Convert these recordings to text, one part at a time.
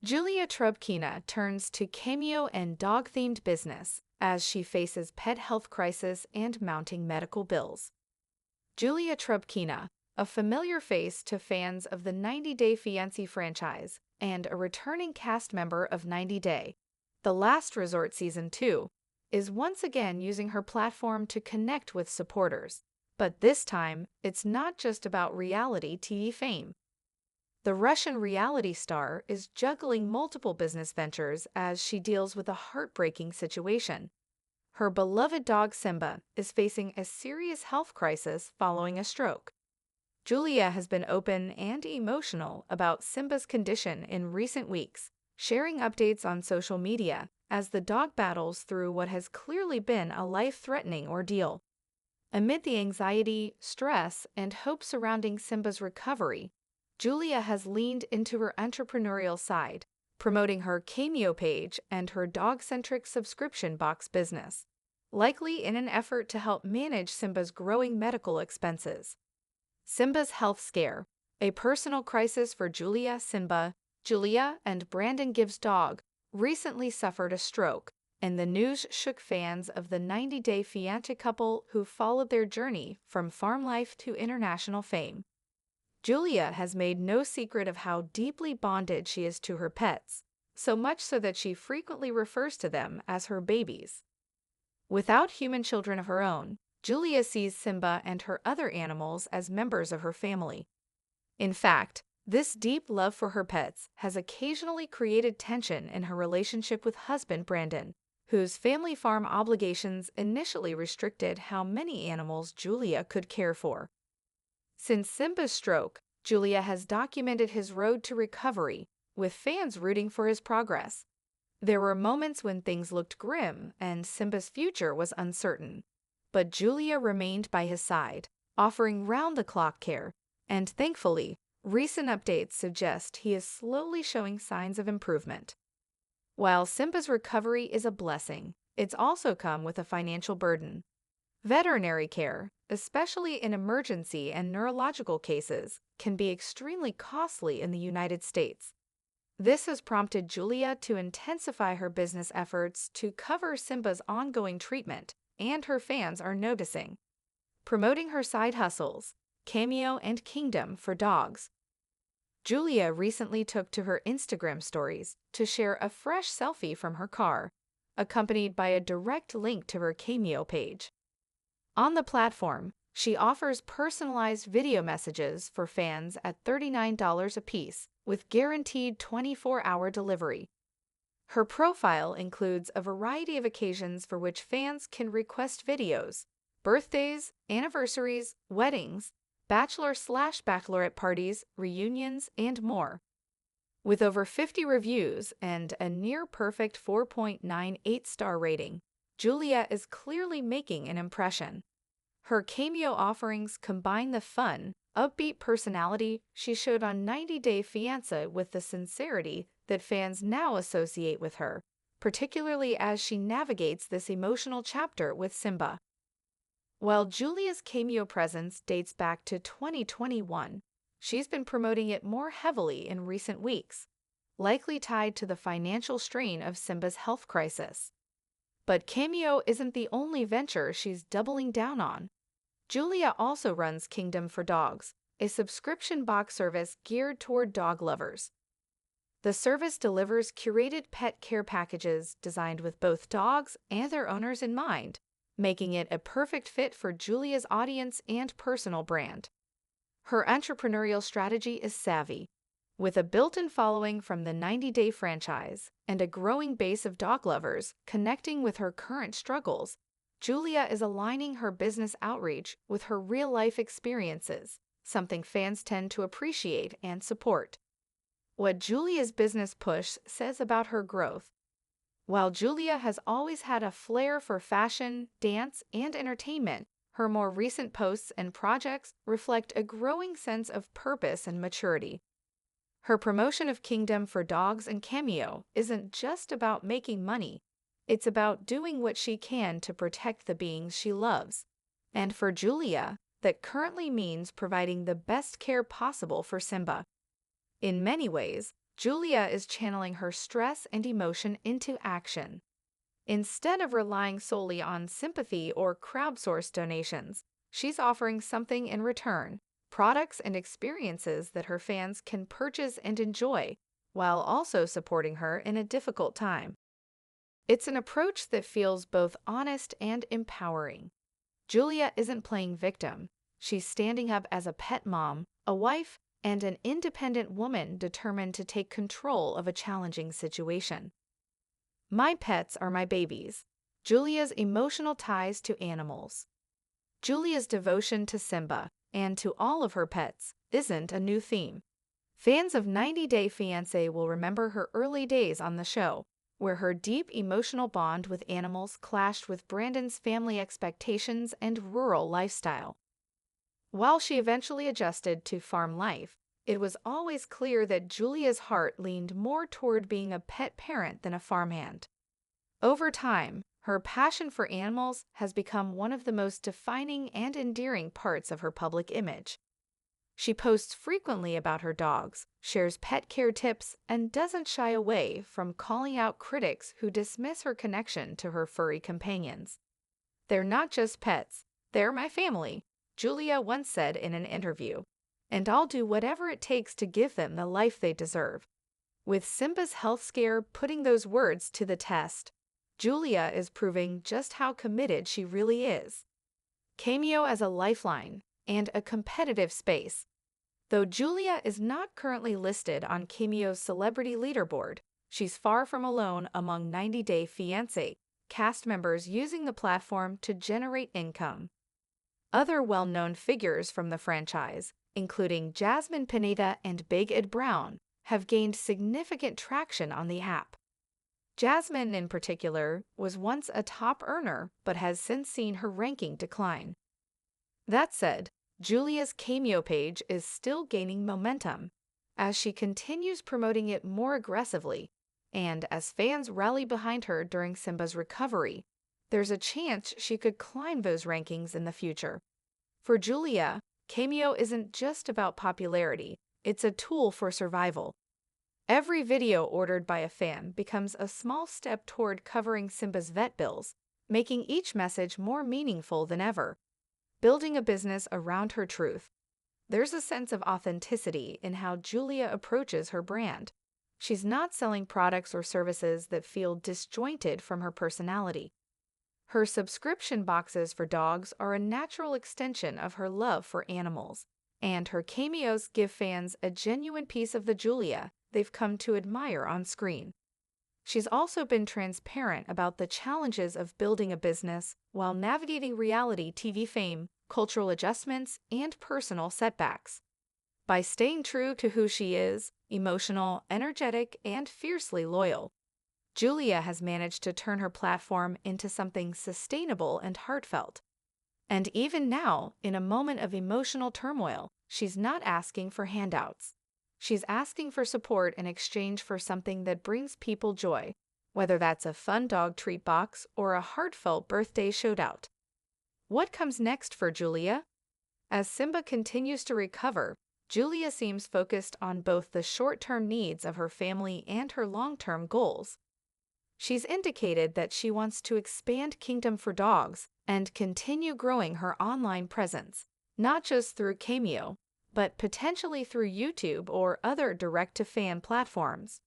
Julia Trubkina turns to cameo and dog-themed business as she faces pet health crisis and mounting medical bills. Julia Trubkina, a familiar face to fans of the 90 Day Fiancé franchise and a returning cast member of 90 Day, The Last Resort Season 2, is once again using her platform to connect with supporters. But this time, it's not just about reality TV fame. The Russian reality star is juggling multiple business ventures as she deals with a heartbreaking situation. Her beloved dog Simba is facing a serious health crisis following a stroke. Julia has been open and emotional about Simba's condition in recent weeks, sharing updates on social media as the dog battles through what has clearly been a life-threatening ordeal. Amid the anxiety, stress, and hope surrounding Simba's recovery, Julia has leaned into her entrepreneurial side, promoting her Cameo page and her dog-centric subscription box business, likely in an effort to help manage Simba's growing medical expenses. Simba's health scare, a personal crisis for Julia and Brandon Gibbs' dog, recently suffered a stroke, and the news shook fans of the 90 Day Fiancé couple who followed their journey from farm life to international fame. Julia has made no secret of how deeply bonded she is to her pets, so much so that she frequently refers to them as her babies. Without human children of her own, Julia sees Simba and her other animals as members of her family. In fact, this deep love for her pets has occasionally created tension in her relationship with husband Brandon, whose family farm obligations initially restricted how many animals Julia could care for. Since Simba's stroke, Julia has documented his road to recovery, with fans rooting for his progress. There were moments when things looked grim and Simba's future was uncertain, but Julia remained by his side, offering round-the-clock care, and thankfully, recent updates suggest he is slowly showing signs of improvement. While Simba's recovery is a blessing, it's also come with a financial burden. Veterinary care, especially in emergency and neurological cases, can be extremely costly in the United States. This has prompted Julia to intensify her business efforts to cover Simba's ongoing treatment, and her fans are noticing. Promoting her side hustles, Cameo and Kingdom for dogs. Julia recently took to her Instagram stories to share a fresh selfie from her car, accompanied by a direct link to her Cameo page. On the platform, she offers personalized video messages for fans at $39 apiece, with guaranteed 24-hour delivery. Her profile includes a variety of occasions for which fans can request videos: birthdays, anniversaries, weddings, bachelor/bachelorette parties, reunions, and more. With over 50 reviews and a near-perfect 4.98-star rating, Julia is clearly making an impression. Her Cameo offerings combine the fun, upbeat personality she showed on 90 Day Fiancé with the sincerity that fans now associate with her, particularly as she navigates this emotional chapter with Simba. While Julia's Cameo presence dates back to 2021, she's been promoting it more heavily in recent weeks, likely tied to the financial strain of Simba's health crisis. But Cameo isn't the only venture she's doubling down on. Julia also runs Kingdom for Dogs, a subscription box service geared toward dog lovers. The service delivers curated pet care packages designed with both dogs and their owners in mind, making it a perfect fit for Julia's audience and personal brand. Her entrepreneurial strategy is savvy. With a built-in following from the 90 Day franchise and a growing base of dog lovers connecting with her current struggles, Julia is aligning her business outreach with her real-life experiences, something fans tend to appreciate and support. What Julia's business push says about her growth. While Julia has always had a flair for fashion, dance, and entertainment, her more recent posts and projects reflect a growing sense of purpose and maturity. Her promotion of Kingdom for Dogs and Cameo isn't just about making money. It's about doing what she can to protect the beings she loves. And for Julia, that currently means providing the best care possible for Simba. In many ways, Julia is channeling her stress and emotion into action. Instead of relying solely on sympathy or crowdsourced donations, she's offering something in return: products and experiences that her fans can purchase and enjoy, while also supporting her in a difficult time. It's an approach that feels both honest and empowering. Julia isn't playing victim. She's standing up as a pet mom, a wife, and an independent woman determined to take control of a challenging situation. My pets are my babies. Julia's emotional ties to animals. Julia's devotion to Simba, and to all of her pets, isn't a new theme. Fans of 90 Day Fiancé will remember her early days on the show, where her deep emotional bond with animals clashed with Brandon's family expectations and rural lifestyle. While she eventually adjusted to farm life, it was always clear that Julia's heart leaned more toward being a pet parent than a farmhand. Over time, her passion for animals has become one of the most defining and endearing parts of her public image. She posts frequently about her dogs, shares pet care tips, and doesn't shy away from calling out critics who dismiss her connection to her furry companions. "They're not just pets, they're my family," Julia once said in an interview, "and I'll do whatever it takes to give them the life they deserve." With Simba's health scare putting those words to the test, Julia is proving just how committed she really is. Cameo as a lifeline and a competitive space. Though Julia is not currently listed on Cameo's celebrity leaderboard, she's far from alone among 90 Day Fiancé cast members using the platform to generate income. Other well-known figures from the franchise, including Jasmine Pineda and Big Ed Brown, have gained significant traction on the app. Jasmine, in particular, was once a top earner but has since seen her ranking decline. That said, Julia's Cameo page is still gaining momentum as she continues promoting it more aggressively, and as fans rally behind her during Simba's recovery, there's a chance she could climb those rankings in the future. For Julia, Cameo isn't just about popularity, it's a tool for survival. Every video ordered by a fan becomes a small step toward covering Simba's vet bills, making each message more meaningful than ever. Building a business around her truth. There's a sense of authenticity in how Julia approaches her brand. She's not selling products or services that feel disjointed from her personality. Her subscription boxes for dogs are a natural extension of her love for animals, and her cameos give fans a genuine piece of the Julia they've come to admire on screen. She's also been transparent about the challenges of building a business while navigating reality TV fame, cultural adjustments, and personal setbacks. By staying true to who she is, emotional, energetic, and fiercely loyal, Julia has managed to turn her platform into something sustainable and heartfelt. And even now, in a moment of emotional turmoil, she's not asking for handouts. She's asking for support in exchange for something that brings people joy, whether that's a fun dog treat box or a heartfelt birthday shoutout. What comes next for Julia? As Simba continues to recover, Julia seems focused on both the short-term needs of her family and her long-term goals. She's indicated that she wants to expand Kingdom for Dogs and continue growing her online presence, not just through Cameo, but potentially through YouTube or other direct-to-fan platforms.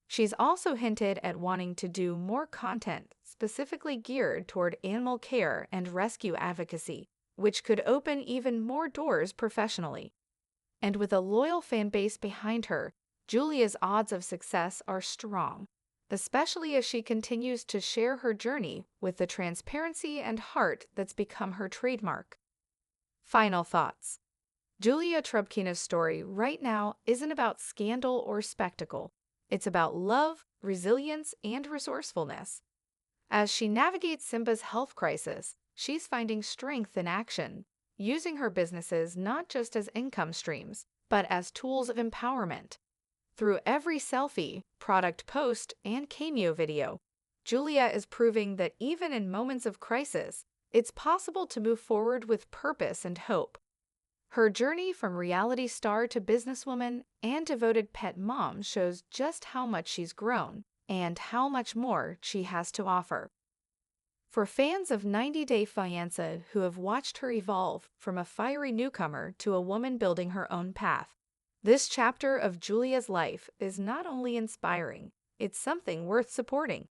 She's also hinted at wanting to do more content specifically geared toward animal care and rescue advocacy, which could open even more doors professionally. And with a loyal fan base behind her, Julia's odds of success are strong, especially as she continues to share her journey with the transparency and heart that's become her trademark. Final thoughts. Julia Trubkina's story right now isn't about scandal or spectacle. It's about love, resilience, and resourcefulness. As she navigates Simba's health crisis, she's finding strength in action, using her businesses not just as income streams, but as tools of empowerment. Through every selfie, product post, and cameo video, Julia is proving that even in moments of crisis, it's possible to move forward with purpose and hope. Her journey from reality star to businesswoman and devoted pet mom shows just how much she's grown and how much more she has to offer. For fans of 90 Day Fiancé who have watched her evolve from a fiery newcomer to a woman building her own path, this chapter of Julia's life is not only inspiring, it's something worth supporting.